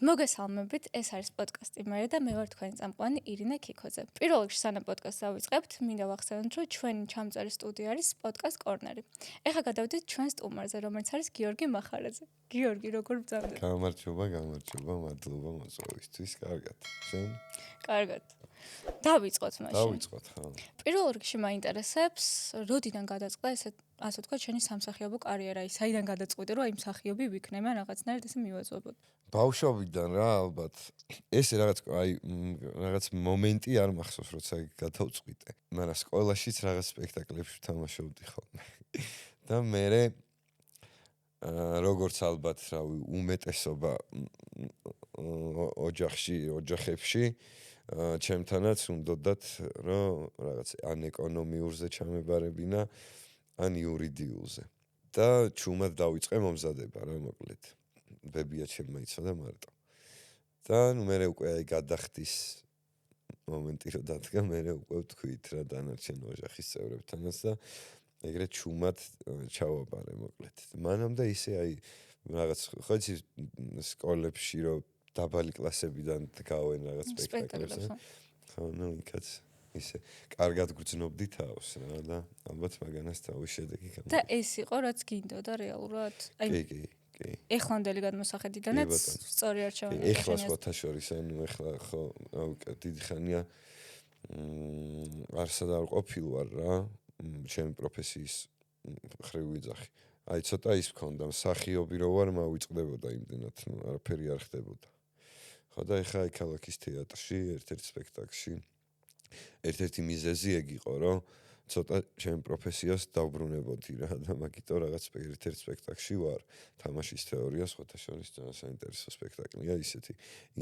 მოგესალმებით, ეს არის პოდკასტი მე და მე ვარ თქვენი წამყვანი ირინე ქიქოძე. პირველ რიგში სანამ პოდკასტს დავიწყებთ, მინდა ვახსენოთ, რომ ჩვენი ჩამწერი სტუდია არის პოდკასტ კორნერი. ეხლა გადავიდეთ ჩვენ სტუმარზე, რომელიც არის გიორგი მახარაძე. გიორგი, როგორ ბრძანდება? გამარჯობა, მადლობა მოწვევისთვის. კარგად. შენ? კარგად. დავიწყოთ მაშინ. დავიწყოთ, ხო. პირველ რიგში მაინტერესებს, როდიდან გადაწყდა ასე ვთქვათ, შენი სამსახიობო კარიერა, საიდან გადაწყვიტე, რომ აი მსახიობი ვიქნები, ან რაღაცნაირად ესე მივაწვევოდ? ბავშვობიდან რა, ალბათ. ეს რაღაც მომენტი არ მახსოვს, როცა გადავწყვიტე. მაგრამ სკოლაშიც რაღაც სპექტაკლებში ვთამაშობდი ხოლმე. და მერე როგორც ალბათ, რავი, უმეტესობა ოჯახებში ჩემთანაც უნდათ, რომ რაღაც ან ეკონომიურზე ჩამებარებინა, ან იურიდიულზე. და ჩუმად დავიწყე მომზადება რა, მოკლედ. ბებია ჩემმა იცოდა მარტო. და მე უკვე აი გადახდის მომენტი რომ დადგა, მე უკვე ვთქვით რა დანარჩენ ოჯახის წევრებთანაც და ეგრეთ ჩუმად ჩავაბარე მოკლედ. მანამდე ისე აი რაღაც ხო იცი სკოლებში რომ დაბალი კლასებიდან დგავენ რაღაც სპექტაკლებზე. ხო, იქაც ისე კარგად გრძნობდი თავს რა და ალბათ მაგანაც თავის შედეგი გამოდის. და ეს იყო რაც გინდოდა რეალურად? კი. ეხლანდელი გადმოსახედიდანაც სწორი არჩევანი. ეხლა სხვათა შორის, ეხლა ხო, დიდი ხანია არსად არ ყოფილ ვარ რა, ჩემი პროფესიის ხრივ ვიძახი. აი ცოტა ის მქონდა, მსახიობი რო ვარ, მავიწყდებოდა იმდენად, არაფერი არ ხდებოდა. ხო და ეხლა აი ქალაქის თეატრში, ერთ-ერთ სპექტაკლში ერთ-ერთი მიზეზი ეგ იყო, რომ ცოტა ჩემ პროფესიას დავბრუნებოდი რა და მაგიტომ რაღაც ერთ-ერთ სპექტაკლში ვარ. თამაშის თეორია სხვათა შორის საინტერესო სპექტაკლია, ისეთი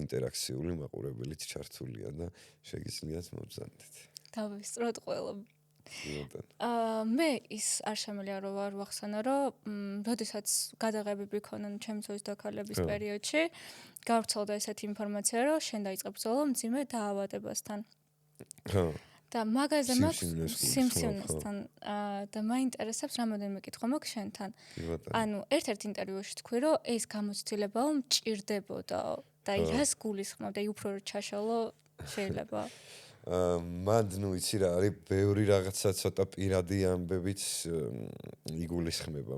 ინტერაქციული მაყურებელით ჩართულია და შეგიძლიათ მობრძანდეთ. დავისწროთ ყველა. მე ის არ შემიძლია რომ ვარ ვახსენო, რომ როდესაც გადაღებები ქონან ჩემი ცოლის დაქალების პერიოდში, გავრცელდა ესეთი ინფორმაცია, რომ შენ დაიწყე ბრძოლა მძიმე დაავადებასთან. ხო. და მაგაზე მაქვს სიმსივნესთან და მაინტერესებს რამოდენიმე კითხვა მაქვს შენთან. ანუ ერთ-ერთ ინტერვიუში თქვი, რომ ეს გამოცდილებაო მჭირდებოდაო და რას გულისხმობ და უფრო რომ ჩაშალო შეიძლება. მანდ ნუ იცი რა არის ბევრი რაღაცა ცოტა პირადი ამბებიც იგულისხმება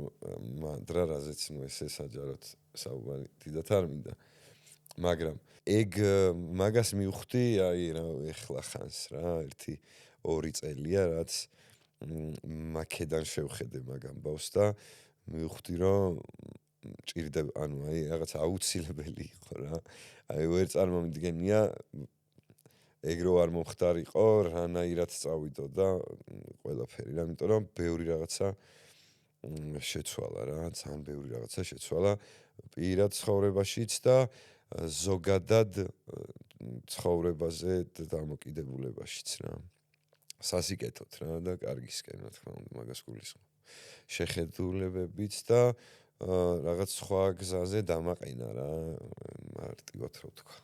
მანდრა რაზეც ნუ ესე საჯაროდ საუბარი დიდათ არ მინდა. მაგრამ ეგ მაგას მივხვდი აი რა ეხლა ხანს რა 1-2 წელია რაც მაკედან შევხედე მაგ ამბავს და მივხვდი რომ ჭირდება ანუ აი რაღაც აუცილებელი იყო რა აი ვერ წარმომიდგენია ეგ რო არ მომხდარიყო რანაირად წავიდო და ყველაფერი რა იმიტომ რომ ბევრი რაღაცა შეცვალა რა ძალიან ბევრი რაღაცა შეცვალა პირად ცხოვრებაშიც და ზოგადად ცხოვრებაზე დამოკიდებულებაშიც რა. სასიკეთოთ რა და კარგისკენ რა თქმა უნდა მაგას გულისხმობ. შეხედულებებიც და რაღაც სხვა გზაზე დამაყენა რა მარტივად რო თქვა.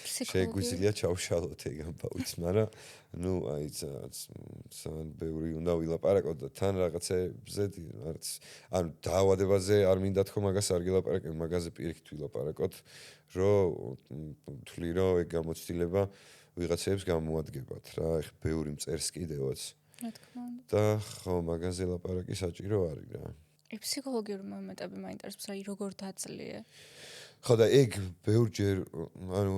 შეგვიძლია ჩავშალოთ ეგ ამბავიც, მაგრამ ნუ აი ძალიან ბევრი უნდა ვილაპარაკოთ და თან რაღაცებზე ანუ დაავადებაზე არ მინდა თქო მაგას არ გილაპარაკებ, მაგაზე პირიქით ვილაპარაკოთ, რომ თვლი რომ ეგ გამოცდილება ვიღაცებს გამოადგებათ რა, ეხ ბევრი მწერს კიდევაც. რა თქმა უნდა. და ხო, მაგაზე ლაპარაკი საჭირო არის რა. ეგ ფსიქოლოგიური მომენტები მაინტერესებს, აი როგორ დაძლია. ხო და ეგ ბევრჯერ ანუ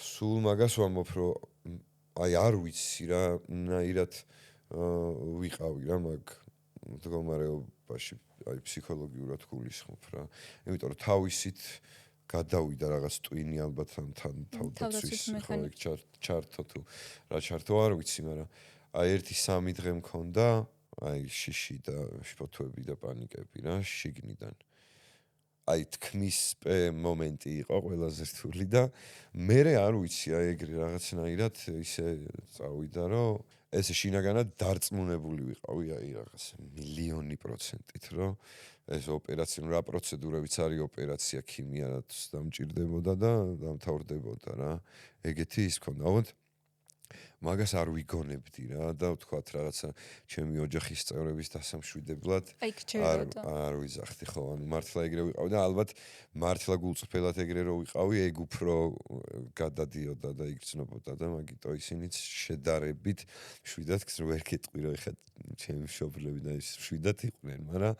სულ მაგას ვამბობ რომ აი არ ვიცი რა ნაირად ვიყავი რა მაგ მდგომარეობაში აი ფსიქოლოგიურად გულისხმობ რა იმიტომ რომ თავისით გადავიდა რაღაც ტვინი ალბათ თან თავდაცვის ხო ეგ ჩართო თუ რა ჩართო არ ვიცი მაგრამ აი 1-3 დღე მქონდა აი შიში და შფოთვები და პანიკები რა შიგნიდან აი თქმის მომენტი იყო ყველაზე რთული და მე არ ვიცი აი ეგრე რაღაცნაირად ისე წავიდა რომ ესე შინაგანად დარწმუნებული ვიყავი აი რაღაც 1,000,000%-ით რომ ეს ოპერაცია რა პროცედურებიც არის ოპერაცია ქიმიადაც დამჭირდებოდა და დამთავრდებოდა რა ეგეთი ის ქონდა. მაგას არ ვიგონებდი რა და ვთქვათ რაღაცა ჩემი ოჯახის წევრების დასამშვიდებლად არ ვიზახდი ხო ანუ მართლა ეგრე ვიყავი და ალბათ მართლა გულწრფელად ეგრე რო ვიყავი ეგ უფრო გადადიოდა და იგრძნობოდა და მაგიტო ისინიც შედარებით შვიდად ვერ გეტყვი რომ ეხლა ჩემი მშობლები და ის შვიდად იყვნენ მაგრამ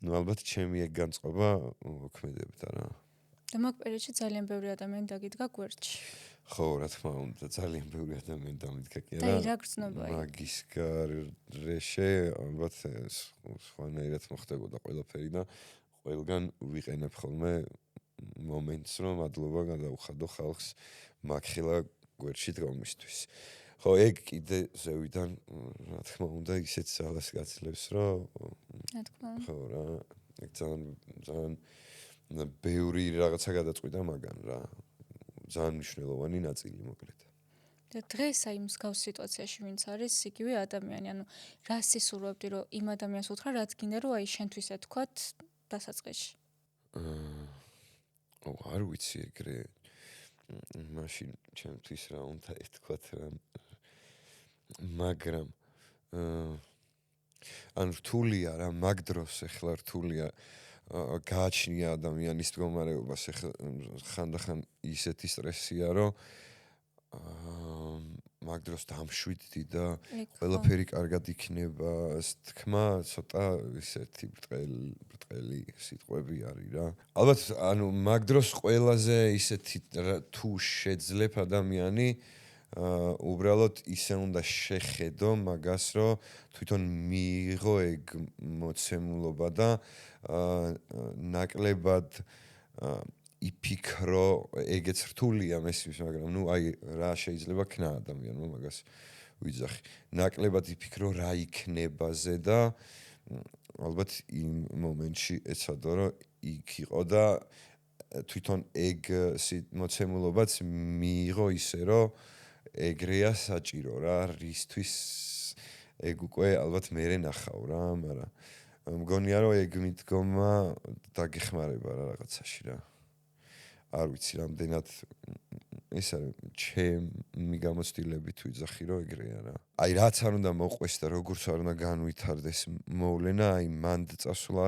ნუ ალბათ ჩემი ეგ განწყობა მოქმედებდა რა და მაგ პერიოდში ძალიან ბევრი ადამიანი დაგიდგა გვერდში. ხო, რა თქმა უნდა, ძალიან ბევრი ადამიანი დამიდგა კი არა. და რა გრძნობა? მაგის გარეშე, ალბათ სხვანაირად მოხდებოდა ყველაფერი და ყველგან ვიყენებ ხოლმე მომენტს, რომ მადლობა გადაუხადო ხალხს მაგხილა გვერდში დგომისთვის. ხო, ეგ კიდე ზევიდან, რა თქმა უნდა, ისეთ ძალას გაძლევს, რომ რა თქმა უნდა. ხო რა, ეგ ძალიან ბევრი რაღაცა გადაწყვიტა მაგან რა. ძალიან მნიშვნელოვანი ნაწილი მოკლედ. და დღეს აი მსგავს სიტუაციაში ვინც არის იგივე ადამიანი, ანუ რა სისურვებდი რომ იმ ადამიანს უთხრა, რაც გინდა რომ აი შენთვის ეთქვათ დასაწყისში. არ ვიცი ეგრე მაშინ ჩემთვის რა უნდა ეთქვათ რა. მაგრამ ან რთულია რა, მაგ დროს ახლა რთულია გააჩნია ადამიანის მდგომარეობას ხანდახან ისეთი სტრესია რომ მაგ დროს დამშვიდდი და ყველაფერი კარგად იქნება თქმა ცოტა ისეთი ბრტყელი სიტყვები არის რა ალბათ ანუ მაგ დროს ყველაზე ისეთი თუ შეძლებ ადამიანი უბრალოდ ისე უნდა შეხედო მაგას რომ თვითონ მიიღო ეგ მოცემულობა და ნაკლებად იფიქრო ეგეც რთულია მესმის მაგრამ ნუ აი რა შეიძლება ქნა ადამიანმა მაგას ვიძახი ნაკლებად იფიქრო რა იქნებაზე და ალბათ იმ მომენტში ეცადო რომ იქ იყო და თვითონ ეგ მოცემულობაც მიიღო ისე რომ ეგრეა საჭირო რა რისთვის ეგ უკვე ალბათ მერე ნახავ რა მაგრამ მგონია რომ ეგ მიდგომა დაგეხმარება რა რაღაცაში რა არ ვიცი რამდენად ეს არის ჩემი გამოცდილებით ვიძახი რომ ეგრეა რა აი რაც არ უნდა მოყვეს და როგორც არ უნდა განვითარდეს მოვლენა აი მანდ წასვლა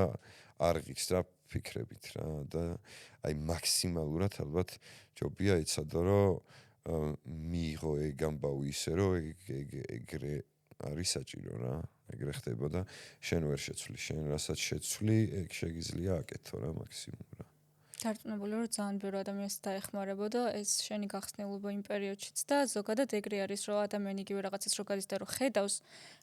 არღიც რა ფიქრებით რა და აი მაქსიმალურად ალბათ ჯობია ეცადო რომ მიიღო ეგ ამბავი ისე რომ ეგრე არის საჭირო რა ეგრე ხდება და შენ ვერ შეცვლი შენ რასაც შეცვლი ეგ შეგიძლია აკეთო რა მაქსიმუმ რა დარწმუნებული რომ ძალიან ბევრი ადამიანს დაეხმარებოდა ეს შენი გახსნილობა იმ პერიოდშიც და ზოგადად ეგრე არის რომ ადამიანი იგივე რაღაცას რო გადის და რო ხედავს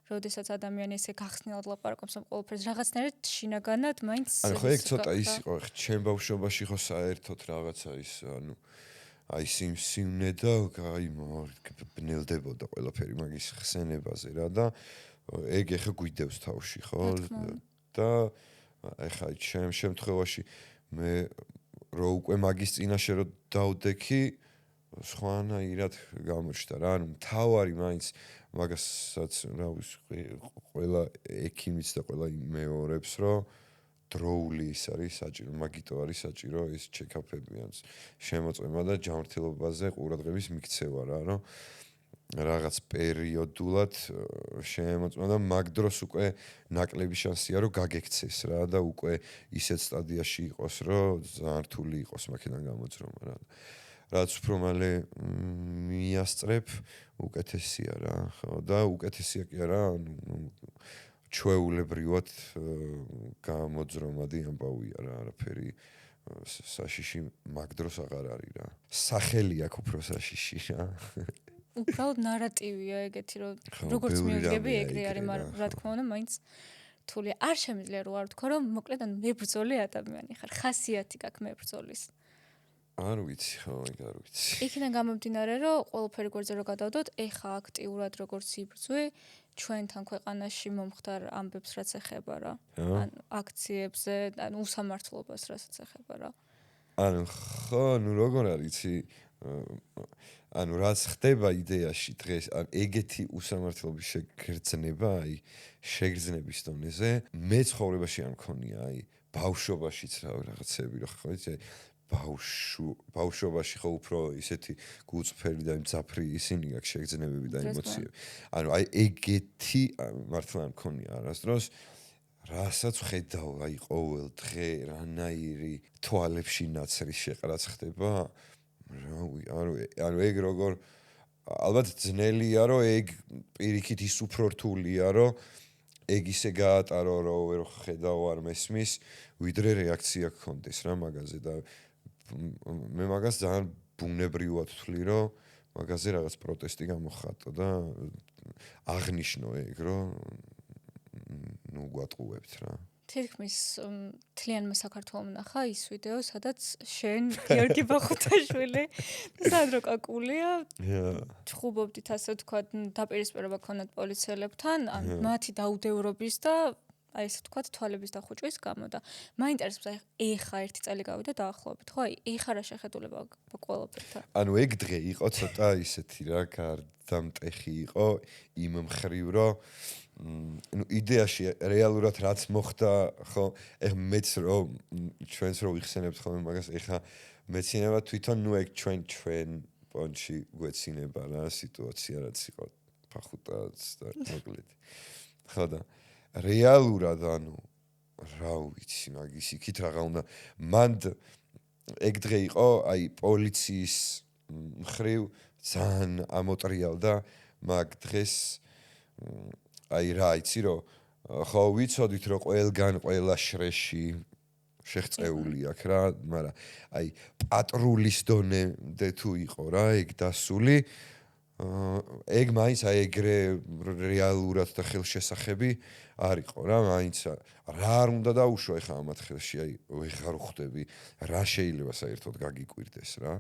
როდესაც ადამიანი ესე გახსნილად ლაპარაკობს ამ ყველაფერს რაღაცნაირად შინაგანად მაინც ანუ ხო ეგ ცოტა ის იყო ჩემ ბავშვობაში ხო საერთოდ რაღაცა ის ანუ აი სიმსივნე და აი ბნელდებოდა ყველაფერი მაგის ხსენებაზე რა და ეგ ეხა გვიდევს თავში ხო და ეხა ჩემ შემთხვევაში მე რო უკვე მაგის წინაშე რო დავდექი სხვანაირად გამოჩნდა რა ანუ თავარი მაინც მაგასაც რა ვიცი ყველა ექიმიც და ყველა მეორებს რომ დროული ის არის საჭირო მაგიტო არის საჭირო ეს ჩეკაპები ან შემოწმება და ჯანმრთელობაზე ყურადღების მიქცევა რა რომ რაღაც პერიოდულად შემოწმება და მაგ დროს უკვე ნაკლები შანსია რომ გაგექცეს რა და უკვე ისეთ სტადიაში იყოს რომ ძალიან რთული იყოს მაქედან გამოძრომა რა რაც უფრო მალე მიასწრებ უკეთესია რა ხო და უკეთესია კი არა ჩვეულებრივად გამოძრომადი ამბავია რა არაფერი საშიში მაგ დროს აღარ არის რა სახელი აქვს უფრო საშიში რა უბრალოდ ნარატივია ეგეთი რომ როგორც მივიღები ეგრე არის მაგრამ რა თქმა უნდა მაინც რთულია არ შემიძლია რომ არ ვთქვა რომ მოკლედ ან მებრძოლი ადამიანი ხარ ხასიათი გაქვს მებრძოლის არ ვიცი ხო ეგ არ ვიცი იქიდან გამომდინარე რომ ყველაფერი გვერდზე რო გადავდოთ ეხა აქტიურად როგორც იბრძვი ჩვენთან ქვეყანაში მომხდარ ამბებს რაც ეხება რა ან აქციებზე ან უსამართლობას რასაც ეხება რა ანუ ხო ნუ როგორ არის ანუ რაც ხდება იდეაში დღეს ან ეგეთი უსამართლობის შეგრძნება აი შეგრძნების დონეზე მე ცხოვრებაში არ მქონია აი ბავშვობაშიც რა რაღაცები რა ხო იცი ბავშვობაში ხო უფრო ისეთი გუწფერი და მძაფრი ისინი აქვს შეგრძნებები და ემოციები. ანუ აი ეგეთი მართლა მქონია არასდროს რასაც ხედავ აი ყოველ დღე რანაირი თვალებში ნაცრის შეყრაც ხდება. ანუ ეგ როგორ ალბათ ძნელია რომ ეგ პირიქით ის უფრო რთულია რომ ეგ ისე გაატარო რომ ვერ ხედავ არ მესმის ვიდრე რეაქცია გქონდეს რა მაგაზე და მე მაგას ძალიან ბუნებრივად ვთვლი რომ მაგაზე რაღაც პროტესტი გამოხატო და აღნიშნო ეგ რომ ნუ გვატყუებთ რა თითქმის თლიანმა საქართველომ ნახა ის ვიდეო, სადაც შენ გიორგი ბახუთაშვილი სანდრო კაკულია ჩხუბობდით ასე ვთქვათ, დაპირისპირება ქონათ პოლიციელებთან, მათი დაუდევრობის და აი ესე ვთქვათ, თვალების დახუჭვის გამო და მაინტერესებს აი ეხა ერთი წელი გავიდა დაახლოებით, ხო? აი ეხა რა შეხედულება აქვს ყველაფერთან? ანუ ეგ დღე იყო ცოტა ისეთი რა გარდამტეხი იყო იმ მხრივ რომ ну იდეაში რეალურად რაც მოხდა ხო ეხ მეც რომ ჩვენს რო ვიხსენებთ ხოლმე მაგას ეხა მეცინება თვითონ ну ეგ ჩვენ პონჩი გვეცინება რა სიტუაცია რაც იყო ფახუტაც და მოკლედ ხო და რეალურად ანუ რა ვიცი მაგის იქით რაღა უნდა მანდ ეგ დღე იყო აი პოლიციის მხრივ ძალიან ამოტრიალდა მაგ დღეს აი რა იცი რომ ხო ვიცოდით რომ ყველგან ყველა შრეში შეღწეული აქ რა მაგრამ აი პატრულის დონემდე თუ იყო რა ეგ დასული ეგ მაინც აი ეგრე რეალურად და ხელშესახები არ იყო რა მაინც რა არ უნდა დაუშვა ეხა ამათ ხელში აი ვეღარ ხვდები რა შეიძლება საერთოდ გაგიკვირდეს რა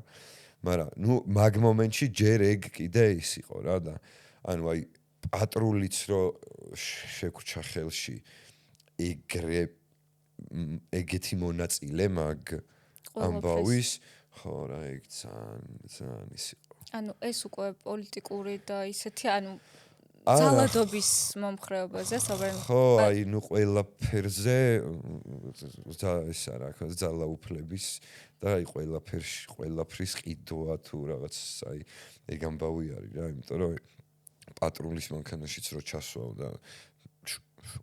მაგრამ ნუ მაგ მომენტში ჯერ ეგ კიდე ის იყო რა და ანუ აი პატრულიც რო შეგვრჩა ხელში ეგეთი მონაწილე მაგ ამბავის ხო რა ეგ ძალიან ის იყო ანუ ეს უკვე პოლიტიკური და ისეთი ანუ ძალადობის მომხრეობაზე საუბარი ხო აი ნუ ყველაფერზე და ეს არა ხო ძალაუფლების და აი ყველაფრის ყიდვა თუ რაღაც აი ეგ ამბავი არის რა იმიტომ რომ პატრულის მანქანაშიც რო ჩასვავ და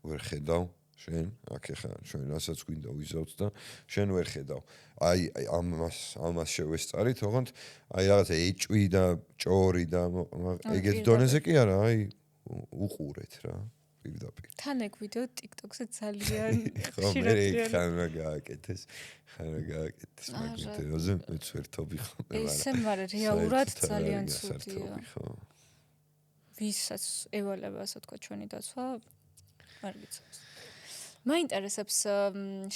ვერ ხედავ შენ აქ ეხა ჩვენ რასაც გვინდა ვიზავთ და შენ ვერ ხედავ აი ამას შევესწარით ოღონდ აი რაღაც ეჭვი და ჭორი და ეგეთ დონეზე კი არა აი უყურეთ რა პირდაპირ თან ეგ ვიდეო TikTok-ზე ძალიან ხშირად ხანა გააკეთეს მაგ ვიდეოზე მეც ვერთობი ხოლმე მაგრამ ესე მაგრამ რეალურად ძალიან ცუდია ვისაც ევალება ასე თქვა ჩვენი დაცვა არ ვიცავს მაინტერესებს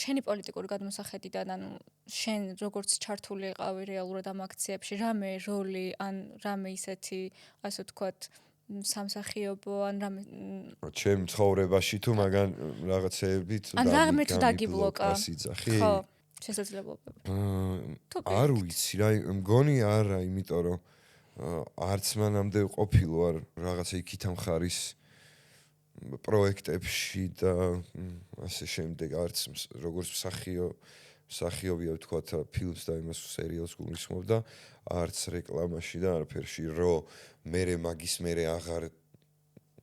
შენი პოლიტიკური გადმოსახედიდან ანუ შენ როგორც ჩართული იყავი რეალურად ამ აქციებში რამე როლი ან რამე ისეთი ასე ვთქვათ სამსახიობო ან რამე ჩემ ცხოვრებაში თუ მაგან რაღაცეებით ან რამე თუ დაგიბლოკა ხო შესაძლებლობები არ ვიცი რა მგონი არა იმიტომ რომ არც მანამდე ყოფილო არ რაღაცა იქით ამ ხარის პროექტებში და ასე შემდეგ არც როგორც მსახიობია ვთქვათ ფილმს და იმას სერიალს გულისხმობ და არც რეკლამაში და არაფერში რომ მე მაგის მერე აღარ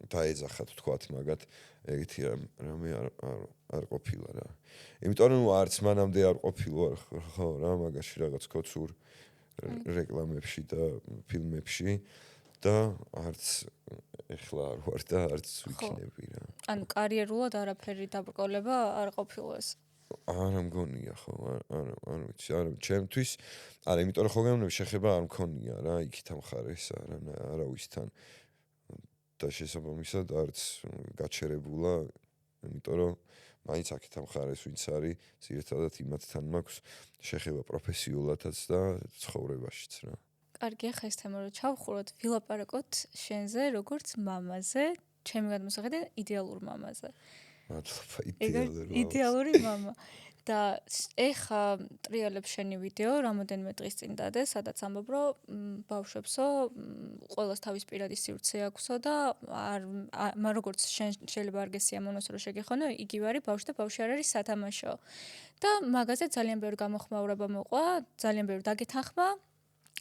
დაეძახათ ვთქვათ მაგათ ეგეთი რამე არ ყოფილა რა იმიტომ რომ არც მანამდე არ ყოფილო ხო რა მაგაში რაღაც კოცურ რეკლამებში და ფილმებში და არც ეხლა არ ვარ და არც ვიქნები რა. ანუ კარიერულად არაფერი დაბრკოლება არ ყოფილოს. არა მგონია ხო, არ ვიცი, არა ჩემთვის, არა, იმიტომ რომ ხო გემოვნები შეხება არ მქონია რა, იქით ამ ხარეს არავისთან და შესაბამისად არც გაჩერებულა, იმიტომ რომ მაინც აქეთ ამ ხარეს ვინც არის, ძირითადად იმათთან მაქვს შეხება პროფესიულადაც და ცხოვრებაშიც რა. კარგი, ახლა ეს თემა რო ჩავხუროთ, ვილაპარაკოთ შენზე როგორც მამაზე, ჩემი გადმოსახედიდან იდეალურ მამაზე. მადლობა, იდეალური მამა. და ეხა ტრიალებს შენი ვიდეო რამოდენიმე დღის წინ დადე, სადაც ამბობ, რომ ბავშვებსო, ყველას თავის პირადი სივრცე აქვსო და როგორც შენ შეიძლება არ გესიამოვნოს, რომ შეგეხონო, იგივე არის ბავშვი და ბავშვი არ არის სათამაშო. და მაგაზე ძალიან ბევრი გამოხმაურება მოყვა, ძალიან ბევრი დაგეთანხმა.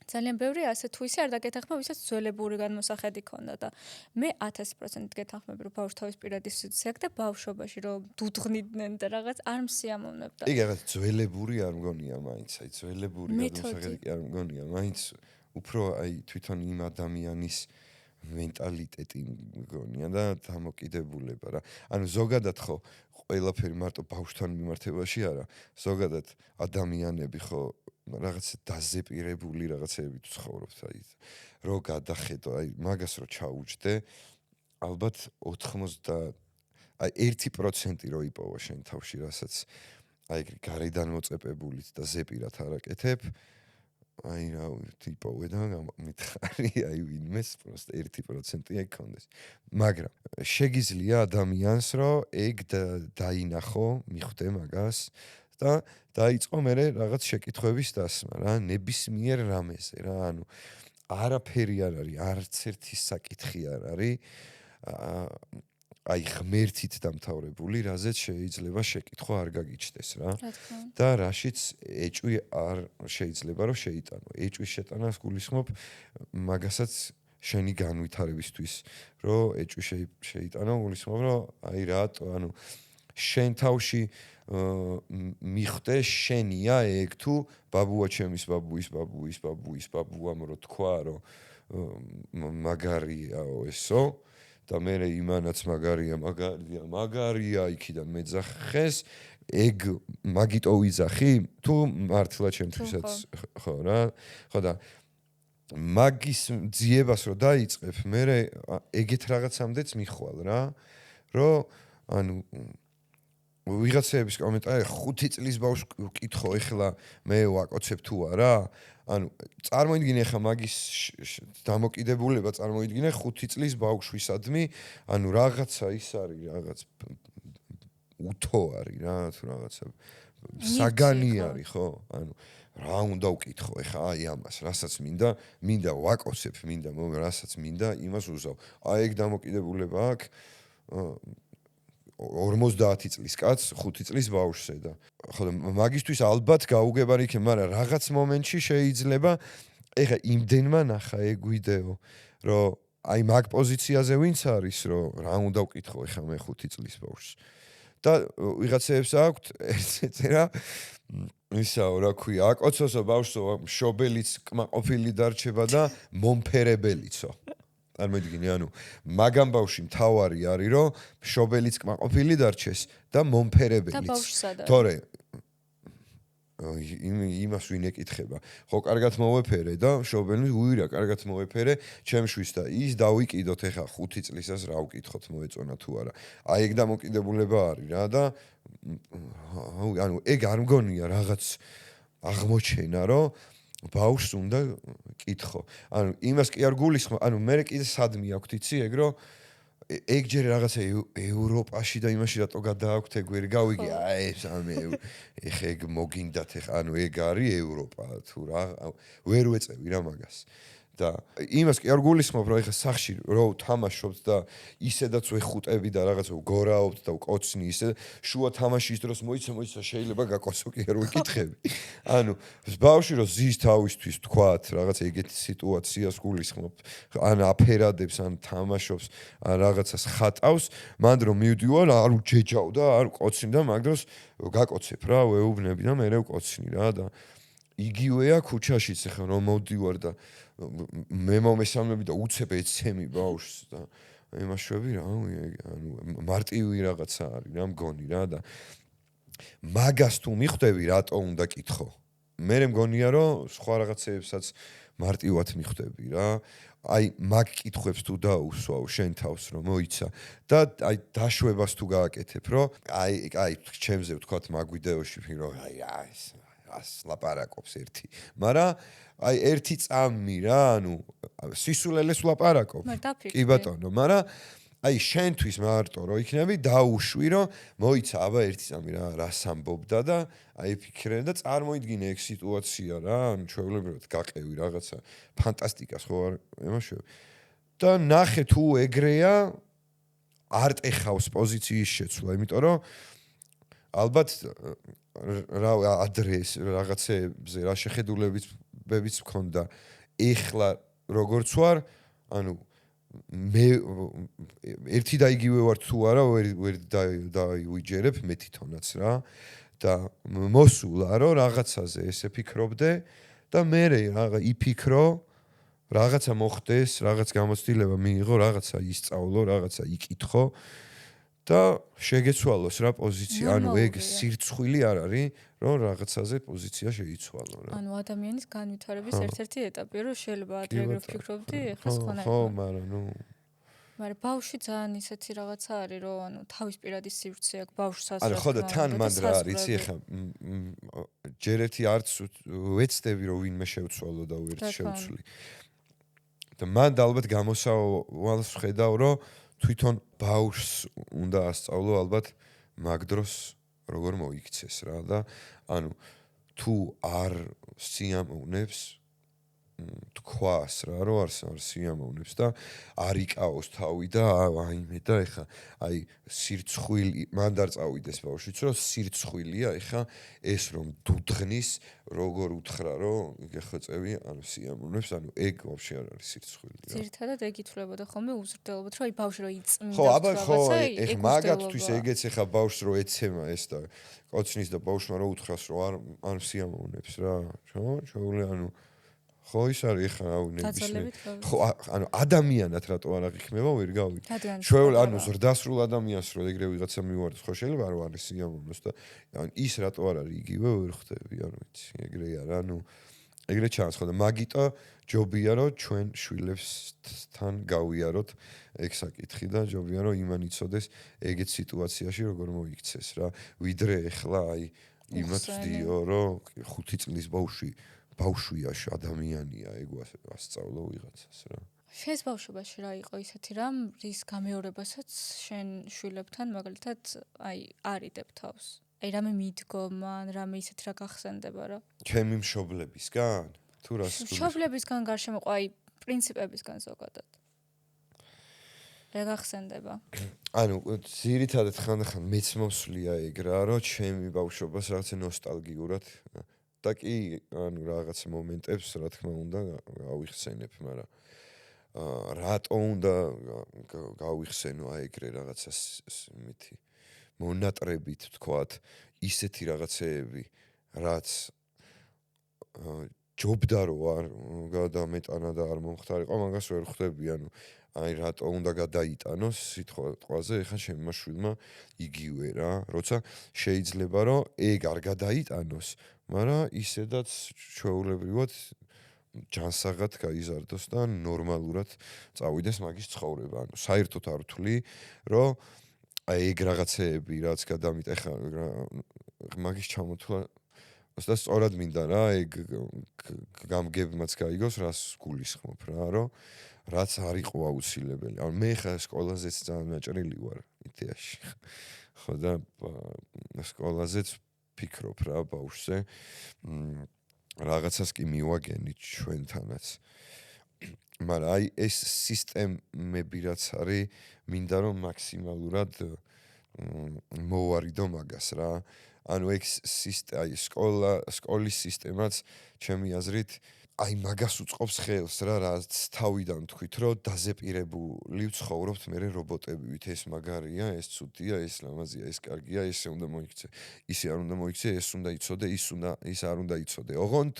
ძალიან ბევრი ასე თუ ისე არ დაგეთანხმა, ვისაც ძველებური განმოსახედი ქონდა და მე 1000% გეთანხმები, რომ ბავშვი თავის პირადი სივრცე აქვს და ბავშვობაში რომ დუდღნიდნენ და რაღაც არ მსიამოვნებდა. იგი რაღაც ძველებური არ მგონია მაინც, აი ძველებური განმოსახედი კი არ მგონია, მაინც უფრო აი თვითონ იმ ადამიანის მენტალიტეტი მგონია და დამოკიდებულება რა. ანუ ზოგადად ხო ყველაფერი მარტო ბავშვთან მიმართებაში არა, ზოგადად ადამიანები ხო რაღაც დაზეპირებული რაღაცეებით ცხოვრობთ, აი რო გადახედო, აი მაგას რო ჩაუჯდე, ალბათ 1% რო იპოვა შენ თავში, რასაც აი გარედან მოწეპებულით და ზეპირად არაკეთებ, აი რა იპოვე და მითხარი, აი ვინმეს პროსტ 1% ეგ კონდეს. მაგრამ შეგიძლია ადამიანს რომ ეგ დაინახო, მიხვდე მაგას და დაიწყო მერე რაღაც შეკითხვების დასმა რა, ნებისმიერ რამეზე რა, ანუ არაფერი არ არის, არც ერთი საკითხი არ არის აი ღმერთით დამთავრებული, რაზეც შეიძლება შეკითხვა არ გაგიჩნდეს რა. და რაშიც ეჭვი არ შეიძლება რომ შეიტანო. ეჭვის შეტანას გულისხმობ მაგასაც შენი განვითარებისთვის, რომ ეჭვი შეიტანო, გულისხმობ რომ აი რატო, ანუ შენ თავში მიხვდე შენია ეგ თუ ბაბუა ჩემის ბაბუის ბაბუამ რო თქვა რომ მაგარიაო ესო და მე იმანაც მაგარია იქიდან მეძახეს ეგ მაგიტო ვიძახი თუ მართლა ჩემთვისაც ხო რა ხო და მაგის ძიებას რო დაიწყებ მე ეგეთ რაღაცამდეც მიხვალ რა რომ ანუ ვიღაცების კომენტარი 5 წლის ბავშვს ვკითხო ეხლა მე ვაკოცებ თუ არა ანუ წარმოიდგინე ხა მაგის დამოკიდებულება წარმოიდგინე 5 წლის ბავშვისადმი ანუ რაღაცა ის არის რაღაც უთო არის რა თუ რაღაცა საგანი არის ხო ანუ რა უნდა ვკითხო ეხა აი ამას რასაც მინდა ვაკოცებ მინდა რასაც მინდა იმას ვუზავ აი ეგ დამოკიდებულება აქვს 50 წლის კაცს 5 წლის ბავშვზე და ხო მაგისთვის ალბათ გაუგებარი იქნება, მაგრამ რაღაც მომენტში შეიძლება ეხა იმდენმა ნახა ეგ ვიდეო, რომ აი მაგ პოზიციაზე ვინც არის, რომ რა უნდა ვკითხო ეხა მე 5 წლის ბავშვს. და ვიღაცებს აქვთ ეცერა ისაო რა ქვია, აკოცოსო ბავშვსო, მშობელიც კმაყოფილი დარჩება და მომფერებელიცო. წარმოიდგინე, ანუ მაგამ ბავშვი მთავარი არის, რომ მშობელიც კმაყოფილი დარჩეს და მომფერებელიც. და ბავშვსადაა. თორე იმას ვინ ეკითხება. ხო, კარგად მოვეფერე და მშობელი უირა, კარგად მოვეფერე, ჩემშვის და ის დავიკიდოთ ეხა 5 წლისას რა ვკითხოთ, მოეწონა თუ არა. აი ეგ დამოკიდებულება არის რა და ანუ ეგ არ მგონია რაღაც აღმოჩენა, რომ ბავშვს უნდა კითხო. ანუ იმას კი არ გულისხმობ, ანუ მე კიდე სადმი აქვთ იცი ეგ რომ ეგ ჯერ რაღაცა ევროპაში და იმაში რატო გადააქვთ ეგ ვერ გავიგე. აი ეს ამე ეხა ეგ მოგინდათ ეხა ანუ ეგ არის ევროპა თუ რა ვერ ვეწევი რა მაგას. და იმას კი არ გულისხმობ რომ ეხა სახში რო თამაშობთ და ისედაც ვეხუტები და რაღაცა ვგორაობთ და ვკოცნი ისე შუა თამაშის დროს მოიცა შეიძლება გაკოცო კი არ ვიკითხები. ანუ ბავშვი რო ზის თავისთვის თქვათ რაღაცა ეგეთი სიტუაციას გულისხმობ ან აფერადებს ან თამაშობს ან რაღაცას ხატავს მანდ რომ მივდივარ არ ვჯეჯავ და არ ვკოცნი და მაგ დროს გაკოცებ რა ვეუბნები და მე ვკოცნი რა და იგივეა ქუჩაშიც ეხლა რომ მოვდივარ და მე მომესალმები და უცებ ეცემი ბავშვს და იმაშვები რა ანუ მარტივი რაღაცა არის რა მგონი რა და მაგას თუ მიხვდები რატო უნდა კითხო მე მგონია რომ სხვა რაღაცებსაც მარტივად მიხვდები რა აი მაგ კითხვებს თუ დაუსვავ შენ თავს რომ მოიცა და აი დაშვებას თუ გააკეთებ რომ აი ჩემზე ვთქვათ მაგ ვიდეოში რომ აი ას ლაპარაკობს ერთი მაგრამ აი ერთი წამი რა ანუ სისულელეს ვლაპარაკობ კი ბატონო მაგრამ აი შენთვის მარტო რო იქნები დაუშვი რომ მოიცა აბა ერთი წამი რას ამბობდა და აი ფიქრე და წარმოიდგინე ეგ სიტუაცია რა ანუ ჩვეულებრივად გაყევი რაღაცა ფანტასტიკას ხო არ ემაშევი და ნახე თუ ეგრეა არ ეხავს პოზიციის შეცვლა იმიტომ რომ ალბათ რა ადრეს რაღაცებზე რა შეხედულებებიც მქონდა ეხლა როგორც ვარ ანუ მე ერთი და იგივე ვარ თუ არა ვერ დაივიჯერებ მე თვითონაც რა და მოსულა რომ რაღაცაზე ესე ფიქრობდე და მე რაღა იფიქრო რაღაცა მოხდეს რაღაც გამოცდილება მიიღო რაღაცა ისწავლო რაღაცა იკითხო და შეგეცვალოს რა პოზიცია ანუ ეგ სირცხვილი არ არის რომ რაღაცაზე პოზიცია შეიცვალო რა ანუ ადამიანის განვითარების ერთ-ერთი ეტაპია რომ შეიძლება ადრე ვფიქრობდი ეხლა სხვანაირად ხო მაგრამ ნუ მაგრამ ბავშვი ძალიან ისეთი რაღაცა არის რომ ანუ თავის პირადი სივრცე აქვს ბავშვს ასე ანუ ხო და თან მანდ რა არის იცი ეხლა ჯერ ერთი არც ვეცდები რომ ვინმე შევცვალო და ვერც შევცვლი და მანდ ალბათ გამოსავალს ვხედავ რომ თვითონ ბავშვს უნდა ასწავლო ალბათ მაგ დროს როგორ მოიქცეს რა და ანუ თუ არ სიამოვნებს თქვას რა რომ არ სიამოვნებს და არ იკაოს თავი და აიმე და ეხა აი სირცხვილი მანდ არ წავიდეს ბავშვიც რომ სირცხვილია ეხა ეს რომ დუდღნის როგორ უთხრა რომ გეხოწევი ანუ სიამოვნებს ანუ ეგ ვაფშე არ არის სირცხვილი რა ძირითადად ეგ ითვლებოდა ხოლმე უზრდელობად რომ აი ბავშვი რო იწმინდა ხო აბა ხო ეხ მაგათთვის ეგეც ეხა ბავშვს რო ეცემა ეს და კოცნის და ბავშვმა რო უთხრას რომ არ სიამოვნებს რა ჩვეული ანუ ხო ის არის ეხლა აუნებისმე ხო ანუ ადამიანად რატო არ აღიქმება ვერ გავიგე ჩვეულ ანუ ზრდასრულ ადამიანს რო ეგრე ვიღაცა მივარდეს ხო შეიძლება რომ არის სიამოვნოს და ანუ ის რატო არ არის იგივე ვერ ხვდები არ ვიცი ეგრე არა ანუ ეგრე ჩანს ხო და მაგიტო ჯობია რომ ჩვენ შვილებსთან გავიაროთ ეგ საკითხი და ჯობია რომ იმან იცოდეს ეგეთ სიტუაციაში როგორ მოიქცეს რა ვიდრე ეხლა აი იმათ ვდიო რომ 5 წლის ბავშვია ადამიანია ეგ ასწავლო ვიღაცას რა შენს ბავშვობაში რა იყო ისეთი რამ რის გამეორებასაც შენ შვილებთან მაგალითად აი არიდებ თავს აი რამე მიდგომან რამე ისეთ რა გახსენდება რა ჩემი მშობლებისგან თუ რას მშობლებისგან გარშემო აი პრინციპებისგან ზოგადად რა გახსენდება ანუ ძირითადად ხანდახან მეც მოსვლია ეგ რა რომ ჩემი ბავშვობას რაღაც ნოსტალგიურად და კი ანუ რაღაც მომენტებს რა თქმა უნდა გავიხსენებ, მაგრამ რატო უნდა გავიხსენო აი ეგრე რაღაცა მითი მონატრებით თქვათ ისეთი რაღაცეები, რაც ჯობდა რო არ გადამეტანა და არ მომხდარიყო, მაგას ვერ ხვდები, ანუ აი რატო უნდა გადაიტანოს სიტყვაზე, ეხლა ჩემმა შვილმა იგივე რა, როცა შეიძლება რომ ეგ არ გადაიტანოს, მაგრამ ისედაც ჩვეულებრივად ჯანსაღად გაიზარდოს და ნორმალურად წავიდეს მაგის ცხოვრება. ანუ საერთოდ არ ვთვლი, რომ აი ეგ რაღაცეები, რაც გადამიტა, ეხლა მაგის ჩამოთვლა და სწორად მინდა რა, ეგ გამგებმაც გაიგოს, რას გულისხმობ რა, რომ რაც არ იყო აუცილებელი. ანუ მე ხა სკოლაზეც ძალიან მაჭრილი ვარ იდეაში. ხო და სკოლაზეც ფიქრობ რა ბავშვზე. რაღაცას კი მივაგენით ჩვენთანაც. მაგრამ აი ეს სისტემები რაც არის, მინდა რომ მაქსიმალურად მოვარიდო მაგას რა. ანუ ეგ აი სკოლის სისტემაც ჩემი აზრით აი მაგას უწყობს ხელს რა, რაც თავიდან თქვით, რომ დაზეპირებული ვცხოვრობთ მე რობოტებით, ეს მაგარია, ეს ცუდია, ეს ლამაზია, ეს კარგია, ესე უნდა მოიქცე. ისე არ უნდა მოიქცე, ეს უნდა იცოდე, ის არ უნდა იცოდე. ოღონდ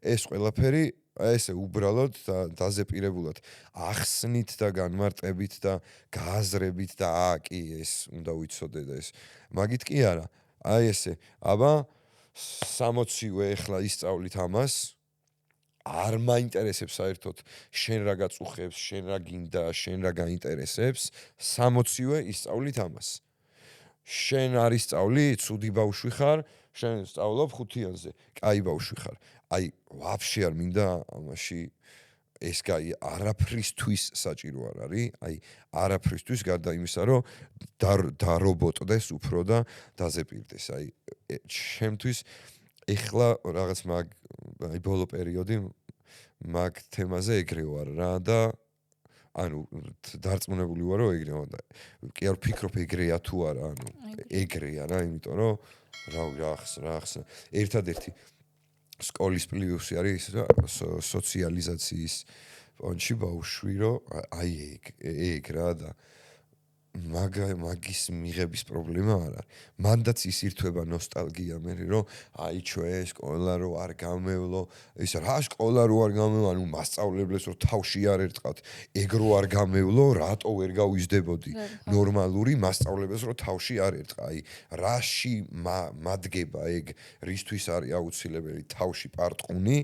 ეს ყველაფერი ესე უბრალოდ და დაზეპირებულად ახსნით და განმარტებით და გააზრებით და კი ეს უნდა ვიცოდე და ეს მაგით კი არა. აი ესე, აბა 60-ვე ახლა ისწავლით ამას. არ მაინტერესებს საერთოდ შენ რა გაწუხებს, შენ რა გინდა, შენ რა გაინტერესებს, 60-ვე ისწავლით ამას. შენ არ ისწავლი, ცუდი ბავშვი ხარ, შენ სწავლობ 5-იანზე, კაი ბავშვი ხარ. აი, ვაფშე არ მინდა ამაში ეს კაი არაფრისთვის საჭირო არ არის, აი არაფრისთვის გარდა იმისა, რომ დარობოტდეს უფრო და დაზეპირდეს. აი ჩემთვის ეხლა რაღაც აი ბოლო პერიოდი მაგ თემაზე ეგრე ვარ რა და ანუ დარწმუნებული ვარ რომ ეგრე და კი არ ვფიქრობ ეგრეა თუ არა, ანუ ეგრეა რა, იმიტომ რომ რა ახსნა ერთადერთი სკოლის პლუსი არის ის რა სოციალიზაციის პონჩი ბავშვი რომ აი ეგ რა და მაგის მიღების პრობლემა არ არის. მანდაც ის ირთვება ნოსტალგია მე რომ აი ჩვენ სკოლა რო არ გამევლო, ის რა სკოლა რო არ გამევლო, ანუ მასწავლებლებს რო თავში არ ერწყათ, ეგ რო არ გამევლო, რატო ვერ გავიზდებოდი ნორმალური მასწავლებლებს რო თავში არ ერწყა. აი რაში მადგება ეგ, რისთვის არის აუცილებელი თავში პარტყუნი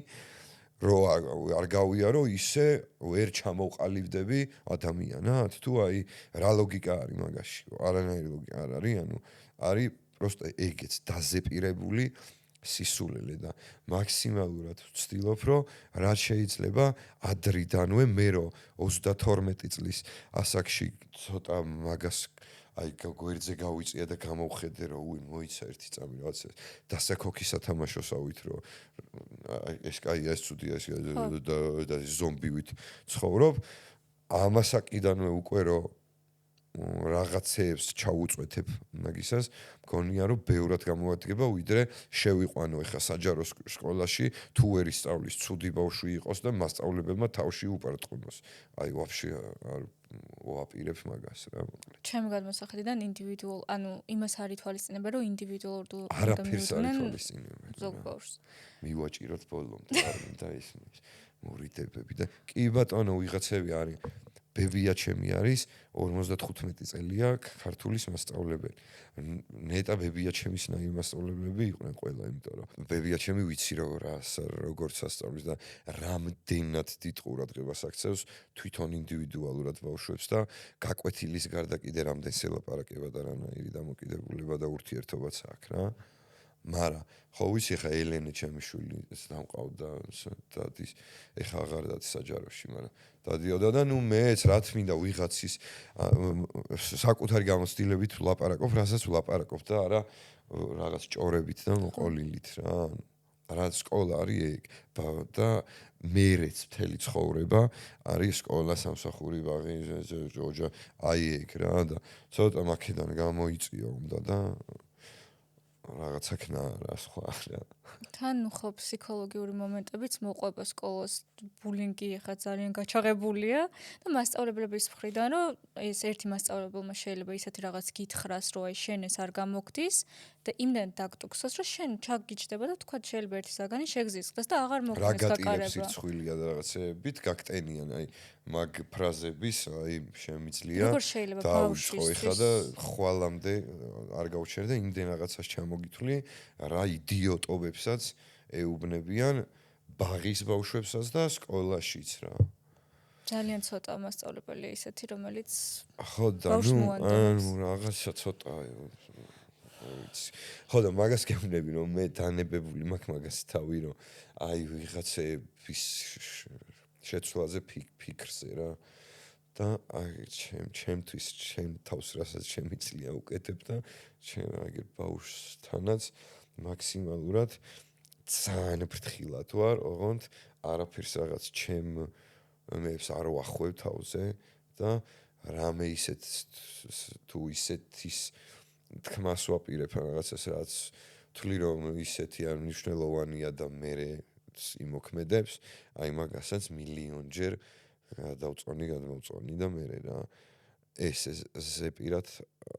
რო არ გავიარო ისე ვერ ჩამოვყალიბდები ადამიანად თუ აი რა ლოგიკა არის მაგაში არანაირი ლოგიკა არ არის ანუ არის просто ეგეც დაზეპირებული სისულელე და მაქსიმალურად ვცდილობ რომ რაც შეიძლება ადრიდანვე მე რო 32 წლის ასაკში ცოტა მაგას აი გვერდზე გავიწია და გამოვხედე რომ უი მოიცა ერთი წამი რაღაცა დასაკოქი სათამაშოს ავით რომ ეს კაია ეს ცუდია ეს და ზომბივით ცხოვრობ ამასაკიდანვე უკვე რომ რაღაცეებს ჩაუწვეთებ მაგისას მგონია რომ ბევრად გამოვადგება ვიდრე შევიყვანო ეხა საჯარო სკოლაში თუ ვერ ისწავლის ცუდი ბავშვი იყოს და მასწავლებელმა თავში უპარტყუნოს აი ვაფშე არ ვაპირებ მაგას რა მოკლედ ჩემი გადმოსახედიდან ინდივიდუალ ანუ იმას არ ითვალისწინება რომ ინდივიდუალურ არაფერს არ ითვალისწინებენ ზოგ ბავშვს მივაჭიროთ ბოლომდე არ მინდა ის მორიდებები და კი ბატონო ვიღაცები არის ბებია ჩემი არის 55 წელია ქართულის მასწავლებელი. ნეტა ბებია ჩემის ნაირი მასწავლებლები იყვნენ ყველა, იმიტომ რომ ბებია ჩემი ვიცი რომ როგორც ასწავლის და რამდენად დიდ ყურადღებას აქცევს თვითონ ინდივიდუალურად ბავშვებს და გაკვეთილის გარდა კიდე რამდენ სელაპარაკება და რანაირი დამოკიდებულება და ურთიერთობაც აქვს რა. მაგრამ ხო ვიცი ხა ელენე ჩემი შვილი დამყავდა დადის ეხა აღარ დადის საჯაროში მაგრამ დადიოდა და ნუ მეც რაც მინდა ვიღაცის საკუთარი გამოცდილებით ვლაპარაკობ რასაც ვლაპარაკობ და არა რაღაც ჭორებით და მოყოლილით რა რაც სკოლა არის ეგ და მერეც მთელი ცხოვრება არის სკოლა სამსახური ბაღი ოჯა აი ეგ რა და ცოტა მაქედან გამოიწიო უნდა და რაღაცა ქნა რა სხვა რა თან ხო ფსიქოლოგიური მომენტებიც მოყვება სკოლას ბულინგი ხა ძალიან გაჩაღებულია და მასწავლებლების მხრიდან რომ ეს ერთი მასწავლებელმა შეიძლება ისეთი რაღაც გითხრას რომ აი შენ ეს არ გამოგდის და იმდენ დაგტუქსოს რომ შენ ჩაგიჩდება და თქვა შეიძლება ერთი საგანი შეგზისხდეს და აღარ მოგვიდეს გაკარება. რა გატირებს და რაღაცეებით გაკტენიან აი მაგ ფრაზების აი შემიძლია როგორ შეიძლება ბავშვის ეხლა და ხვალამდე არ გავჩერდე და იმდენ რაღაცას ჩამოგითვლი რა იდიოტობებსაც ეუბნებიან ბაღის ბავშვებსაც და სკოლაშიც რა ძალიან ცოტა მასწავლებელია ისეთი რომელიც ხო და ნუ რაღაცა ცოტა ხო და მაგას გეუბნები რომ მე დანებებული მაქვს მაგას თავი რომ აი ვიღაცების შეცვლაზე ფიქრზე რა და აი ჩემთვის ჩემ თავს რასაც შემიძლია უკეთებ და ჩემ აგერ ბავშვთანაც მაქსიმალურად ძალიან ფრთხილად ვარ, ოღონდ არაფერს რაღაც ჩემ მეებს არ ვახვევ თავზე და რამე ისეთ თუ ისეთის თქმას ვაპირებ რაღაცას რაც თვლი რომ ისეთი არ მნიშვნელოვანია და მე იმოქმედებს, აი მაგასაც მილიონჯერ გადმოვწონი და მე რა ესე პირად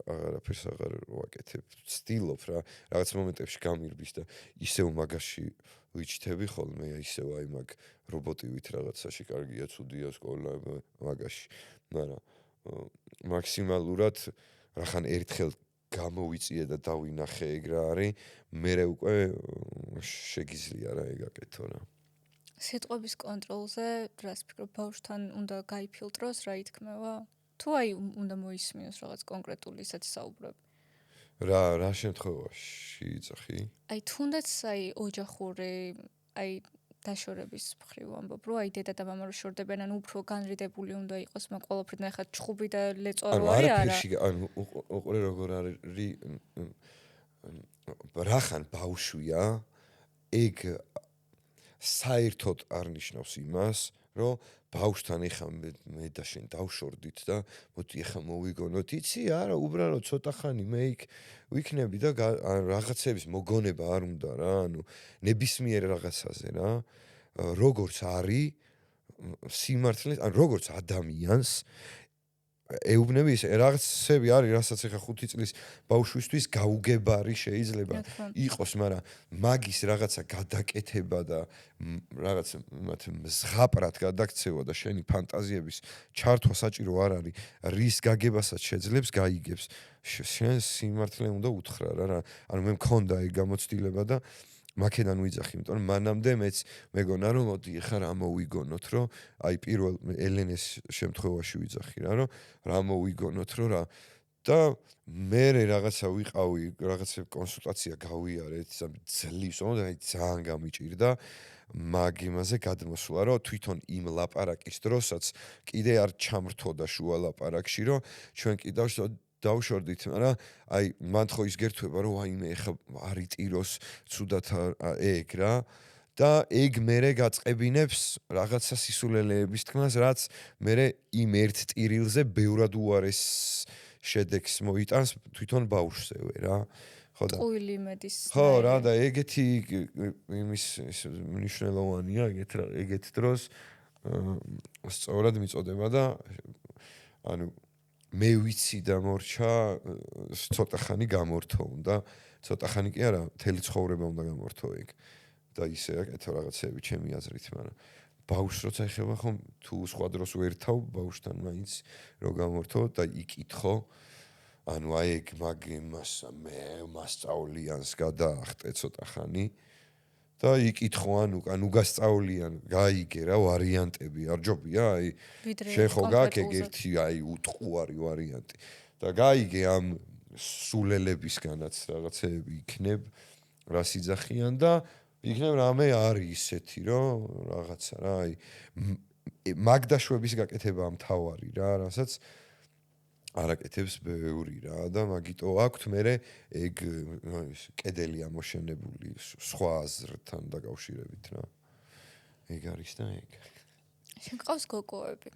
აღარაფერს აღარ ვაკეთებ. ვცდილობ რა რაღაც მომენტებში გამირბის და ისევ მაგაში ვიჩთები ხოლმე ისევ აი მაგ რობოტივით რაღაცაში კარგია, ცუდია სკოლა მაგაში. მაგრამ მაქსიმალურად რახან ერთხელ გამოვიწიე და დავინახე ეგ რა არის, მერე უკვე შეგიძლია რა ეგ აკეთო რა. სიტყვების კონტროლზე რას ფიქრობ, ბავშვთან უნდა გაიფილტროს რა ითქმევა? თუ აი უნდა მოისმინოს რაღაც კონკრეტული ისეთი საუბრები. რა შემთხვევაში იცახი? აი თუნდაც აი ოჯახური, აი დაშორების მხრივ ვამბობ, რომ აი დედა და მამა რო შორდებიან, ანუ უფრო განრიდებული უნდა იყოს, მაგრამ ყოველფრიდან ახლა ჩხუბი და ლეწვა რო არის არა. ანუ უყურე როგორ არის რახან ბავშვია, ეგ საერთოდ არ ნიშნავს იმას, რომ ბავშვთან ეხა მე და შენ დავშორდით და მოდი ეხა მოვიგონოთ. იცი არა, უბრალოდ ცოტა ხანი მე იქ ვიქნები და რაღაცების მოგონება არ უნდა რა, ანუ ნებისმიერ რაღაცაზე რა. როგორც არის სიმართლე, ანუ როგორც ადამიანს ეუბნები ის რაღაცები არის, რასაც ახლა 5 წლის ბავშვისთვის გაუგებარი შეიძლება იყოს, მაგრამ მაგის რაღაცა გადაკეთება და რაღაც მზღაპრად გადაქცევა და შენი ფანტაზიების ჩართვა საჭირო არ არის, რის გაგებასაც შეძლებს, გაიგებს. შენ სიმართლე უნდა უთხრა რა. ანუ მე მქონდა ეგ გამოცდილება და მაქედან ვიძახი, იმიტომ რომ მანამდე მეც მეგონა რომ მოდი ხა რა მოვიგონოთ, რომ აი პირველ ელენეს შემთხვევაში ვიძახი რა, რომ რა მოვიგონოთ, რომ რა და მე რაღაცა ვიყავი, რაღაცა კონსულტაცია გავიარეთ, ძლივს, აი ძალიან გამიჭირდა მაგ იმაზე გადმოსვლა, რომ თვითონ იმ ლაპარაკის დროსაც კიდე არ ჩამრთოდა შუა ლაპარაკში, რომ ჩვენ კიდევ დავშორდით, მაგრამ აი მან ხო ის გერთვება, რომ აი მე ხა არიტიროს ცუდად ეგ რა და ეგ მერე გაწყებინებს რაღაცა სისულელეების თქმას, რაც მერე იმ ერთ ტირილზე ბევრად უარეს შედეგს მოიტანს თვითონ ბავშვსევე რა. ხო და ტყუილი მედის. ხო რა და ეგეთი იმის მნიშვნელოვანია ეგეთ დროს სწორად მიწოდება და ანუ მე ვიცი და მორჩა ცოტა ხანი გამორთო უნდა ცოტა ხანი კი არა მთელი ცხოვრება უნდა გამორთო ეგ და ისე აკეთო რაღაცები ჩემი აზრით მაგრამ ბავშვს როცა ეხება ხომ თუ სხვა დროს ვერთავ ბავშვთან მაინც რო გამორთო და იკითხო ანუ აი ეგ მაგ მე მასწავლიანს გადაახტე ცოტა ხანი და იკითხო ანუ გასწავლიან გაიგე რა ვარიანტები არ ჯობია აი შენ ხო გაქვს ეგ ერთი აი უტყუარი ვარიანტი და გაიგე ამ სულელებისგანაც რაღაცეები იქნებ რა სიძახიან და იქნებ რამე არის ისეთი რომ რაღაცა რა აი მაგ დაშვების გაკეთება მთავარი რა რასაც არაკეთებს ბევრი რა და მაგიტო აქვთ მე ეგ კედელი ამოშენებული სხვა აზრთან დაკავშირებით რა ეგ არის და ეგ შენ ყავს გოგოები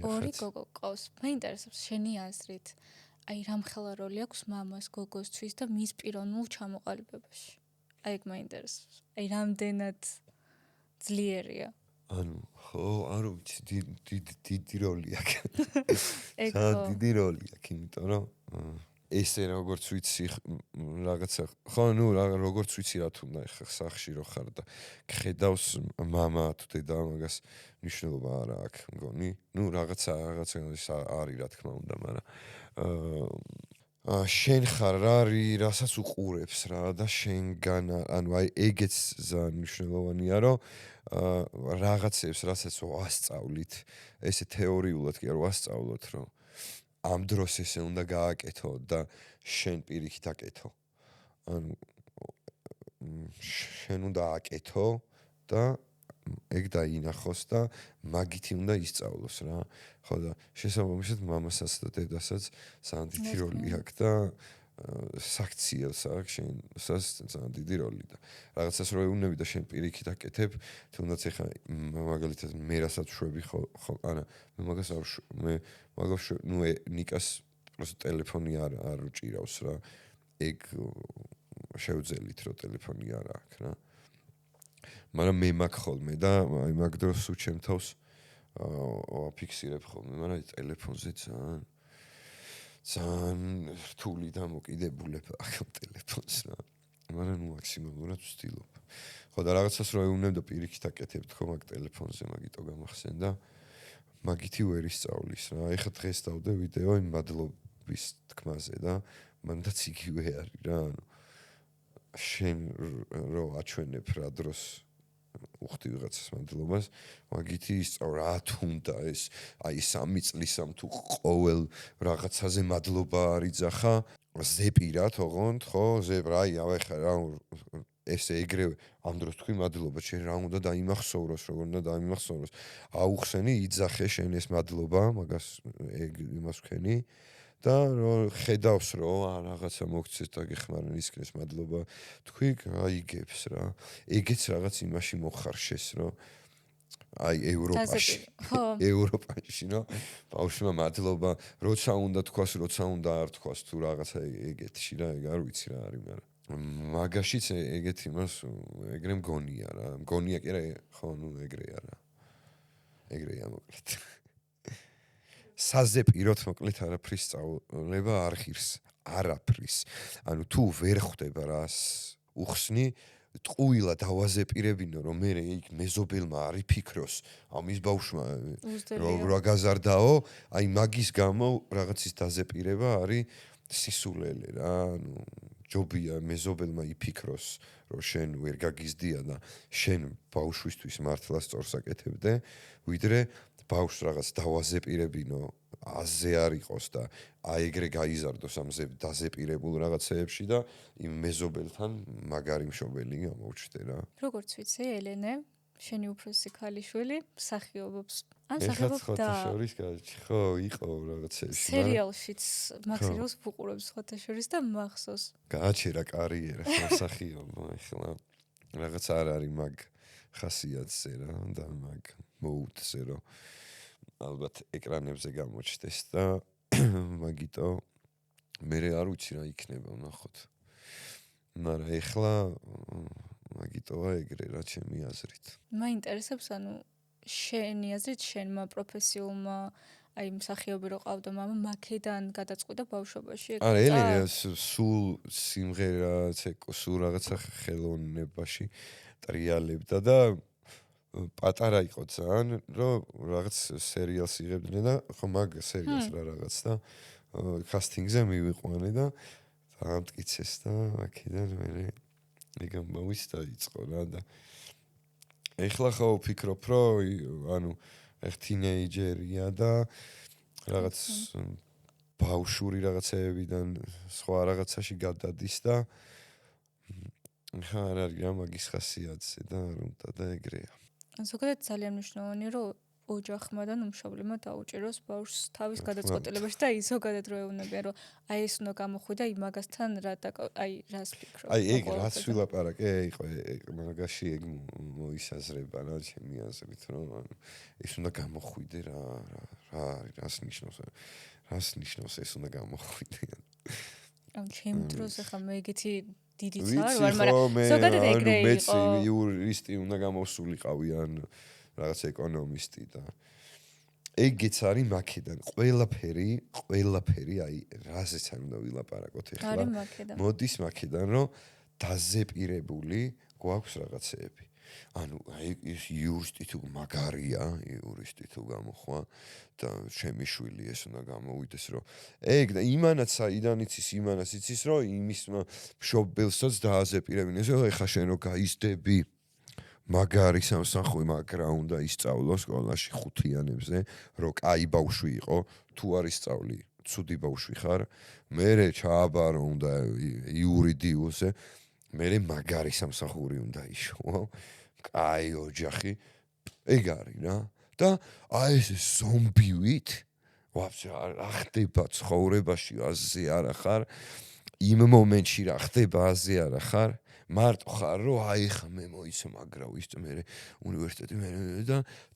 ორი გოგო ყავს მაინტერესებს შენი აზრით აი რამხელა როლი აქვს მამას გოგოსთვის და მის პიროვნულ ჩამოყალიბებაში აი ეგ მაინტერესებს აი რამდენად ძლიერია ანუ ხო არ ვიცი დიდი როლი აქვს დიდი როლი აქვს იმიტომ რომ ესე როგორც ვიცი რაღაცა ხო ნუ როგორც ვიცი რა თუნდა ხა სახში რო ხარ და ხედავს მამა თუ დედა მაგას მნიშვნელობა არა აქვს მგონი ნუ რაღაცა არის რა თქმა უნდა მაგრამ შენ ხარ რა არის რასაც უყურებს რა და შენგან ანუ აი ეგეც ძალიან მნიშვნელოვანია რომ რაღაცებს რასაც ვასწავლით ესე თეორიულად კი არ ვასწავლოთ რომ ამ დროს ესე უნდა გააკეთო და შენ პირიქით აკეთო ანუ შენ უნდა აკეთო და ეგ დაინახოს და მაგითი უნდა ისწავლოს რა ხო და შესაბამისად მამასაც და დედასაც ძალიან დიდი როლი აქვს და საქციელს აქვს შენსაც ძალიან დიდი როლი და რაღაცას რო ეუბნები და შენ პირიქით აკეთებ თუნდაც ეხა მაგალითად მე რასაც შვები ხო არა მე მაგას არ მე მაგას ნუ ნიკას просто ტელეფონი არ უჭირავს რა ეგ შევძელით რომ ტელეფონი არ აქვს რა მაგრამ მე მაგ ხოლმე და აი მაგ დროს უჩემ თავს ვაფიქსირებ ხოლმე მაგრამ ტელეფონზე ძალიან რთული და მოკიდებულება აქვს ტელეფონს რა მაგრამ ნუ მაქსიმალურად ვცდილობ ხო და რაღაცას რო ეუბნებ და პირიქით აკეთებ თქო მაგ ტელეფონზე მაგიტო გამახსენდა მაგითი ვერ ისწავლის რა ეხა დღეს დავდე ვიდეო იმ მადლობის თქმაზე და მანდაც იგივე არის რა ანუ შენ რო აჩვენებ რა დროს უხდი ვიღაცას მადლობას მაგითი ისწავ რა თუნდა ეს აი 3 წლისამ თუ ყოველ რაღაცაზე მადლობა არიძახა ზეპირად ოღონდ ხო ზეპ აი ხა რა ესე ეგრევე ამ დროს თქვი მადლობა, შენ რა უნდა დაიმახსოვროს, როგორ უნდა დაიმახსოვროს. აუხსენი, იძახე შენ ეს მადლობა, მაგას იმას ვქენი და ხედავს რომ რაღაცა მოგცეს და გეხმარენ ისქნეს მადლობა. თქვი აიგებს რა. ეგეც რაღაც იმაში მოხარშეს რომ აი ევროპაში ნო ბავშვმა მადლობა როცა უნდა თქვას როცა უნდა არ თქვას თუ რაღაცა ეგეთში რა ეგ არ ვიცი რა არის მაგრამ მაგაშიც ეგეთი მას ეგრე მგონია რა მგონია კი რა ხო ნუ ეგრეა რა ეგრეა მოკლედ საზეპიროთ მოკლედ არაფრის სწავლება არ ღირს არაფრის ანუ თუ ვერ ხვდება რას უხსნი ტყუილა დავაზეპირებინო რომ მე იქ მეზობელმა არ იფიქროს ამის ბავშვმა რა გაზარდაო აი მაგის გამო რაღაცის დაზეპირება არის სისულელე რა ანუ ჯობია მეზობელმა იფიქროს რომ შენ ვერ გაგიზდია და შენ ბავშვისთვის მართლა სწორს აკეთებდე ვიდრე ბავშვს რაღაც დავაზეპირებინო აზე არ იყოს და აი ეგრე გაიზარდოს ამ დაზეპირებულ რაღაცეებში და იმ მეზობელთან მაგარი მშობელი გამოუჩნდე რა. როგორც ვიცი, ელენე, შენი უფროსი ქალიშვილი მსახიობობს. ან მსახიობობს და ხო, იყო რაღაცეებში. სერიალშიც მაქსიმალს ვუყურებს ხოთაშორის და მახსოვს. გააჩერა კარიერა მსახიობო, ეხლა რაღაც არ არის მაგ ხასიათზე რა და მაგ მოუდზე რომ ალბათ ეკრანებზე გამოჩნდეს და მაგიტო მე არ ვიცი რა იქნება ნახოთ. მაგრამ ეხლა მაგიტოა ეგრე რა ჩემი აზრით. მაინტერესებს ანუ შენი აზრით შენმა პროფესიულმა აი მსახიობი რო ყავდა მამა მაქედან გადაწყვიტა ბავშვობაში ეგ. არა ელენე სულ სიმღერა სულ რაღაცა ხელოვნებაში ტრიალებდა და პატარა იყო ძალიან რომ რაღაც სერიალს იღებდნენ და ხო მაგ სერიალს რა რაღაც და კასტინგზე მივიყვანე და დამტკიცეს და აქედან მე ეგ ამბავიც დაიწყო რა და ეხლა ხო ვფიქრობ რომ ანუ ეხ თინეიჯერია და რაღაც ბავშვური რაღაცეებიდან სხვა რაღაცაში გადადის და ხა არ არის რა მაგის ხასიათზე და არ უნდა და ეგრეა ზოგადად ძალიან მნიშვნელოვანია რომ ოჯახმა და უმშობლებმა დაუჭიროს ბავშვს თავის გადაწყვეტილებაში და ის ზოგადად რო ეუბნებიან რომ აი ეს უნდა გამოხვიდე აი მაგასთან რა აი რას ფიქრობ აი ეგ რაც ვილაპარაკე იყო მაგაში ეგ მოისაზრება რა ჩემი აზრით რომ ანუ ეს უნდა გამოხვიდე რა არის რას ნიშნავს ეს უნდა გამოხვიდე ამ ჩემ დროს ახლა მე ეგეთი დიდი წარ ვარ მაგრამ ზოგადად ეგრე იყო მეც იურისტი უნდა გამოსულიყავი ან რაღაც ეკონომისტი და ეგეც არის მაქედან ყველაფერი აი რაზეც არ უნდა ვილაპარაკოთ ეხლა მოდის მაქედან რომ დაზეპირებული გვაქვს რაღაცეები ანუ აი ის იურისტი თუ მაგარია იურისტი თუ გამოხვა და ჩემი შვილი ეს უნდა გამოვიდეს რომ ეგ და იმანაც საიდან იცის იმანაც იცის რომ იმის მშობელსაც დააზეპირებინეს ეხა შენ რო გაიზდები მაგარი სამსახური მაგრა უნდა ისწავლოს სკოლაში ხუთიანებზე რომ კაი ბავშვი იყო თუ არ ისწავლი ცუდი ბავშვი ხარ მერე ჩააბარო უნდა იურიდიულზე მერე მაგარი სამსახური უნდა იშოვო კაი ოჯახი ეგ არის რა და აი ეს ზომბივით ვაფშე რა ხდება ცხოვრებაში აზე არა ხარ იმ მომენტში რა ხდება აზე არა ხარ მარტო ხარ რომ აი ხა მე მოიცე მაგრა ვისწ მე უნივერსიტეტი მე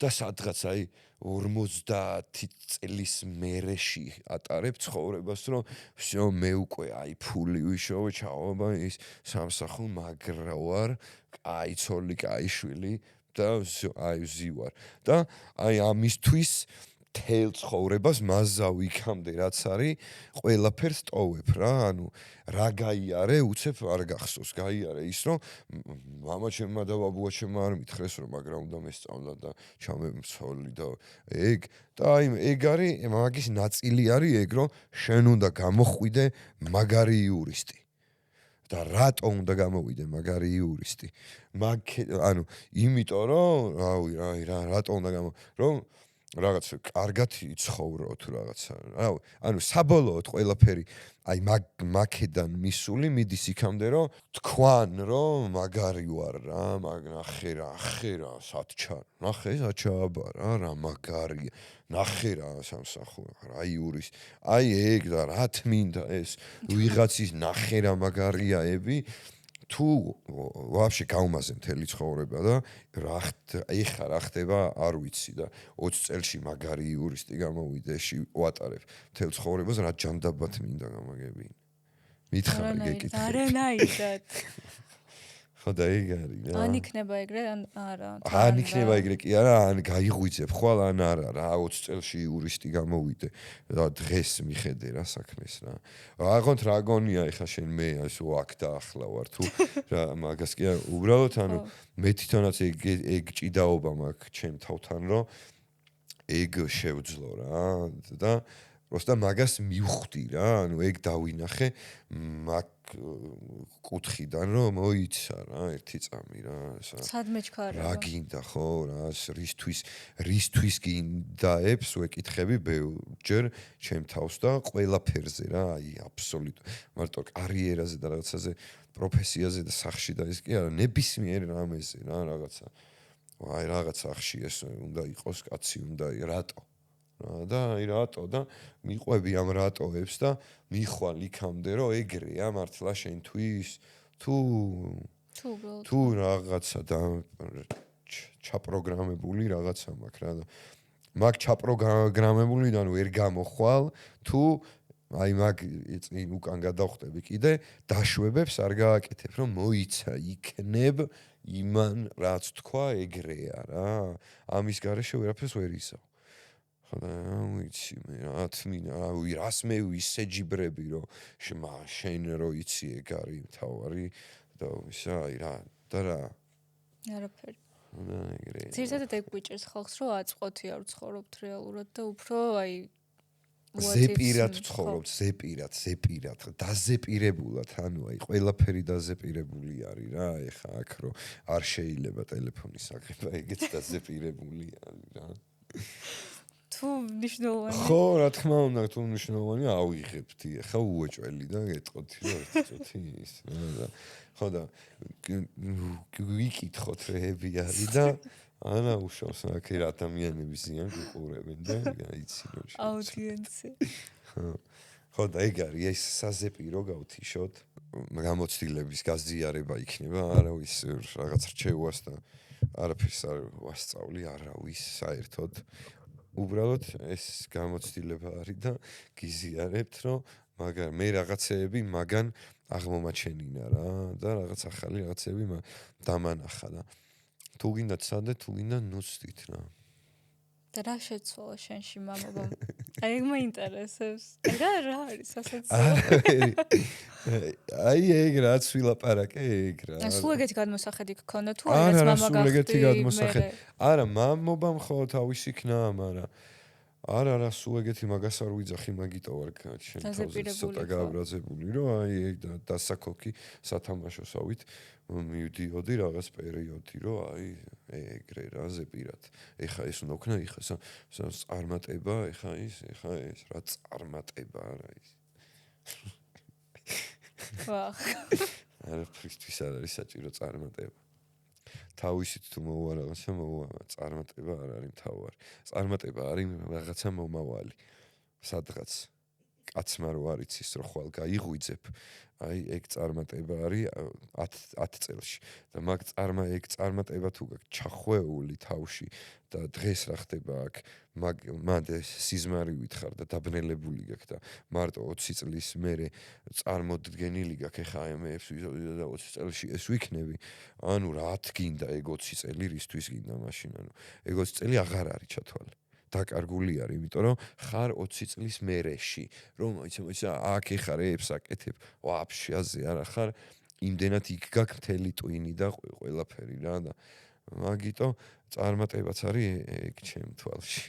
და სადღაც აი 50 წლის მერეში ატარებ ცხოვრებას რომ всё მე უკვე აი ფული ვიშოვე ჩავობა ის სამსახურ მაგრა ვარ აი ცოლი კაი შვილი და აი ზივარ და აი ამისთვის თელ ცხოვრებას მაზა ვიქამდე რაც არის ყველაფერს ტოვებ რა ანუ რა გაიარე უცებ არ გახსოვს გაიარე ის რომ მამა ჩემმა და ბაბუა ჩემმა არ მითხრეს რომ მაგრა უნდა მესწავლა და ჩამემცოლი და ეგ და აი ეგ არის მაგის ნაწილი არის ეგ რომ შენ უნდა გამოხვიდე მაგარი იურისტი და რატო უნდა გამოვიდე მაგარი იურისტი ანუ იმიტომ რომ რავი რა რატო უნდა რომ რაღაც კარგად იცხოვრო თუ რაღაცა. ანუ საბოლოოდ ყველაფერი აი მაკედან მისული მიდის იქამდე რომ თქვან რომ მაგარი ვარ რა, ნახე რა სათჩა. ნახე საჩაბა რა მაგარია. ნახე რა სამსახურა, აი ურის. აი ეგ და რა თმინდა ეს ვიღაცის ნახე რა მაგარიაები თუ ვაფშე გაუმაზე მთელი ცხოვრება და ეხა რა ხდება არ ვიცი და 20 წელში მაგარი იურისტი გამოვიდეში ვატარებ მთელ ცხოვრებას რა ჯანდაბათ მინდა გამაგებინა მითხარი გეკითხე არანაირად ხო და ეგ არის რა ან იქნება ეგრე ან არა ან იქნება ეგრე კი არა ან გაიღვიძებ ხვალ ან არა რა 20 წელში იურისტი გამოვიდე და დღეს მიხედე რა საქმეს რა აღონთ რა გონია ეხა შენ მე ასო აქ და ახლა ვარ თუ რა მაგას კი არა უბრალოდ ანუ მე თვითონაც ეგ ჭიდაობა მაქვს ჩემ თავთან რომ ეგ შევძლო რა და просто მაგას მივხვდი რა ანუ ეგ დავინახე მაგ კუთხიდან რომ მოიცა რა ერთი წამი რა სადმე ჩქარება რა გინდა ხო რა რისთვის გინდაებს ვეკითხები ბევრჯერ ჩემ თავს და ყველაფერზე რა აი აბსოლუტ მარტო კარიერაზე და რაღაცაზე პროფესიაზე და სახში და ის კი არა ნებისმიერ რამეზე რა რაღაცა აი რაღაც სახში ეს უნდა იყოს კაცი უნდა რატო და აი რატო და მიყვები ამ რატოებს და მიხვალ იქამდე რომ ეგრეა მართლა შენთვის თუ რაღაცა და ჩაპროგრამებული რაღაცა მაქვს რა და მაგ ჩაპროგრამებულიდან ვერ გამოხვალ თუ აი მაგ წინ უკან გადავხტები კიდე დაშვებებს არ გააკეთებ რომ მოიცა იქნებ იმან რაც თქვა ეგრეა რა ამის გარეშე ვერაფერს ვერ ისაო ვიცი მე რა თმინდა რას მე ვისეჯიბრები რომ შენ რო იცი ეგ არის მთავარი და ისა აი რა და რა არაფერი ძირითადად ეგ გვიჭერს ხალხს რომ აწყვოთი არ ცხოვრობთ რეალურად და უფრო აი ზეპირად ცხოვრობთ ზეპირად დაზეპირებულად ანუ აი ყველაფერი დაზეპირებული არის რა ეხა აქ რომ არ შეიძლება ტელეფონის აღება ეგეც დაზეპირებული არის რა თუ ნიშნულოვანი ხო რა თქმა უნდა თუ ნიშნულოვანი ავიღებდი ახლა უეჭველი და გეტყოთი რომ ერთი წუთი ის და ხო და ვიკითხოთ რეები არის და ანა უშავს აქ ადამიანები ზიან გიყურებენ და იცი რომ აუდიენსი ხო და ეგ არის ეს საზეპირო გავთიშოთ გამოცდილების გაზიარება იქნება არავის რაღაც რჩევას და არაფერს არ ვასწავლი არავის საერთოდ უბრალოდ ეს გამოცდილება არის და გიზიარებთ რომ მაგარ მე რაღაცეები მაგან აღმომაჩენინა რა და რაღაც ახალი რაღაცეები დამანახა და თუ გინდათ სადე თუ გინდა ნუცდით რა და რა შეცვალა შენში მამობამ აი ეგ მაინტერესებს რა არის ასეც აი ეგ რაც ვილაპარაკე ეგ რა სულ ეგეთი გადმოსახედი გქონდა თუ რაღაც მამა გახდი არა მამობამ ხო თავისი იქნა მაგრამ არა სულ ეგეთი მაგას არ ვიძახი მაგიტო ვარ შენ თავზე ცოტა გააბრაზებული რომ აი ეგ დასაკოკი სათამაშოსავით მივდიოდი რაღაც პერიოდი რომ აი ეგრე რა ზეპირად ეხა ეს უნდა ქნა ეხა წარმატება ეხა ეს რა წარმატება არა ის ვახ არა ფრისტვის არ არის საჭირო წარმატება თავისით თუ მოვა რაღაცა მოვა წარმატება არ არის მთავარი წარმატება არის რაღაცა მომავალი სადღაც კაცმა რო არ იცის რომ ხვალ გაიღვიძებ აი ეგ წარმატება არის 10 წელში და ეგ წარმატება თუ გაქვს ჩახვეული თავში და დღეს რა ხდება აქ მანდ სიზმარივით ხარ და დაბნელებული გაქვს და მარტო 20 წლის მერე წარმოდგენილი გაქვს ეხა აი მე 20 წელში ეს ვიქნები ანუ რა თქინდა ეგ 20 წელი რისთვის გინდა მაშინ ანუ ეგ 20 წელი აღარ არის ჩათვალე დაკარგული არის, იმიტომ რომ ხარ 20 წლის მერეში, რომ იცი აქ ეხარ ებს აკეთებ, ვაფშეაზე არა ხარ, იმდენად იქ გაქვს მთელი ტვინი და ყველაფერი რა და მაგიტო წარმატებაც არის ეგ ჩემ თვალში.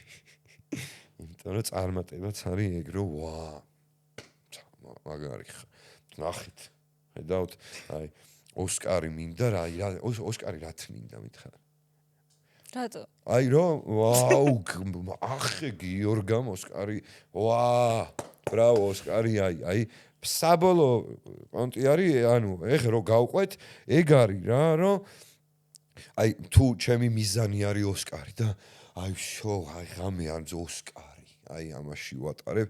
იმიტომ რომ წარმატებაც არის ეგ რომ ვა მაგარი ხარ. ნახეთ. ხედავთ, აი ოსკარი მინდა რა ოსკარი რა თმინდა მითხარ. რატო? აი რომ ვაუ ახე გიორგამ ოსკარი ვა ბრავო ოსკარი აი საბოლოო პონტი არის ანუ ეხლა რო გავყვეთ ეგ არის რა რომ აი თუ ჩემი მიზანი არის ოსკარი და აი შო აი ღამე არის ოსკარი აი ამაში ვატარებ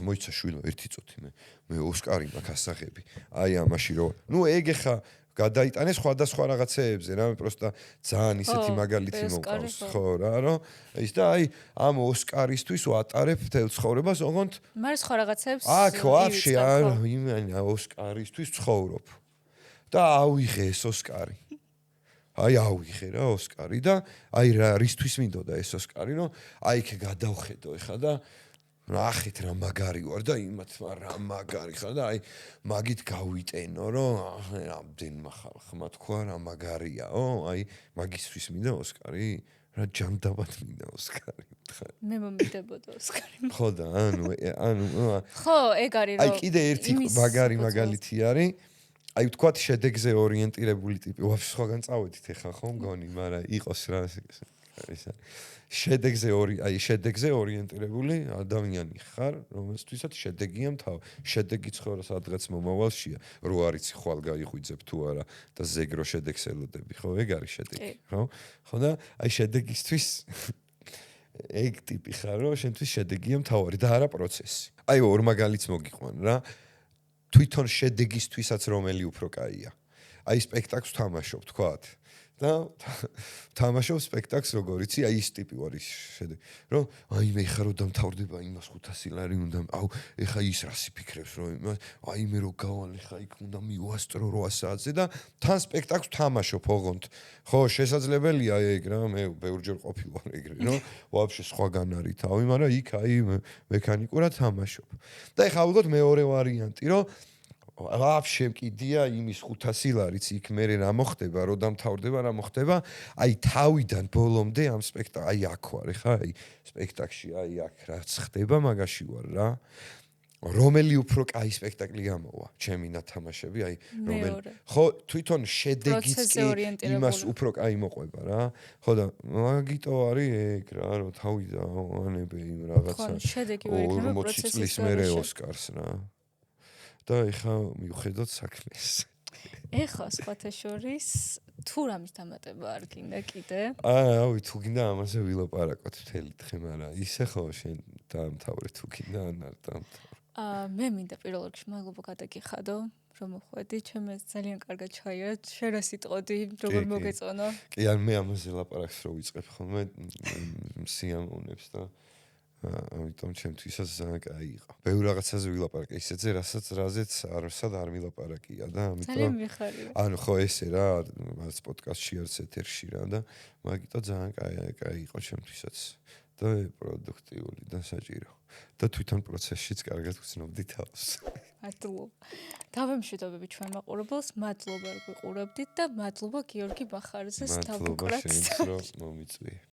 მოიცა შვილო ერთი წუთი მე ოსკარი მაქვს ასაღები აი ამაში რო ნუ ეგ ეხა გადაიტანე სხვადასხვა რაღაცეებზე რა მე პროსტა ძალიან ისეთი მაგალითი მომყავს ხო რა რომ ის და აი ამ ოსკარისთვის ვატარებ თელ ცხოვრებას ოღონდ მაგრამ სხვა რაღაცებს აქ ვაფშე იმენა ოსკარისთვის ცხოვრობ და ავიღე ეს ოსკარი აი ავიღე რა ოსკარი და აი რისთვის მინდოდა ეს ოსკარი რომ აი იქ გადავხედო ეხა და ნახეთ რა მაგარი ვარ და იმათ რა მაგარი ხარ და აი მაგით გავიტენო რომ რამდენმა ხალხმა თქვა რა მაგარიაო აი მაგისთვის მინდა ოსკარი რა ჯანდაბად მინდა ოსკარი მე მომიდებოდა ოსკარი ხო და ანუ ხო ეგ არის რომ აი კიდე ერთი მაგარი მაგალითი არის აი ვთქვათ შედეგზე ორიენტირებული ტიპი ვაფშე სხვაგან წავედით ახლა ხო მგონი მაგრამ იყოს რა შედეგზე ორიენტირებული ადამიანი ხარ რომელთვისაც შედეგია მთავ შედეგი ცხოვრა სადღაც მომავალშია რო არიცი ხვალ გაიღვიძებ თუ არა და ზეგრო შედეგს ელოდები ხო ეგ არის შედეგი ხო და აი შედეგისთვის ეგ ტიპი ხარ რომ შენთვის შედეგია მთავარი და არა პროცესი აი ორ მაგალითს მოგიყვან რა თვითონ შედეგისთვისაც რომელი უფრო კაია. აი სპექტაკლს თამაშობ, თქვათ. და თამაშობ სპექტაკლს როგორიცი, აი ის ტიპი ვარ ის შედეგი. რომ აი მე ხარო დამთავრდება იმას 500 ლარი უნდა, აუ ეხა ის რას იფიქრებს რომ იმას, აი მე რო გავალ ეხა იქ უნდა მივასწრო 8 საათზე და თან სპექტაკლს თამაშობ ოღონდ. ხო, შესაძლებელია ეგ რა, მე ბევრჯერ ყოფილვარ ეგრე, რომ ვაფშე სხვაგან არის თავი, მაგრამ იქ აი მექანიკურად თამაშობ. და ეხა ავიღოთ მეორე ვარიანტი, რომ ვაფშე მკიდია იმის 500 ლარიც იქ მე რა მოხდება, რო დამთავრდება რა მოხდება, აი თავიდან ბოლომდე ამ სპექტაკლ აი აქ ვარ ხა, აი სპექტაკლში აი აქ რაც ხდება, მაგაში ვარ რა. რომელი უფრო კაი სპექტაკლი გამოვა, ჩემი ნათამაშები, აი რომელი ხო თვითონ შედეგიც კი იმას უფრო კაი მოყვება რა. ხო და მაგიტო არის ეგ რა, რომ თავიდან ანებე იმ რაღაცა 40 წლის მერე ოსკარს რა. და ეხა მივხედოთ საქმეს. ეხა სხვათა შორის თუ რამის დამატება არ გინდა კიდე? აუ თუ გინდა ამაზე ვილაპარაკოთ მთელი დღე, მაგრამ ისე ხო შენ დაამთავრე თუ გინდა ან არ დაამთავრე. მე მინდა პირველ რიგში მადლობა გადაგიხადო, რომ მოხვედი, ჩემ ეს ძალიან კარგად ჩაია, შენ რა სიტყოდი, როგორ მოგეწონა? კი, ან მე ამაზე ლაპარაკს რო ვიწყებ ხოლმე სიამოვნებს და ამიტომ ჩემთვისაც ძალიან კაი იყო. ბევრ რაღაცაზე ვილაპარაკე, ისეთზე, რაზეც არ მილაპარაკია და ამიტომ ძალიან მიხარია. ანუ ხო ესე რა, მას პოდკასტში არც ეთერში რა და მაგიტო ძალიან კაი იყო ჩემთვისაც და პროდუქტიული და საჭირო. და თვითონ პროცესშიც კარგად ვცნობდი თავს. მადლობა. დავემშვიდობები ჩვენ მაყურებელს, მადლობა რომ გიყურებდით და მადლობა გიორგი ბახარაძეს თავუկრად. მადლობა შენც რომ მომიწვიე.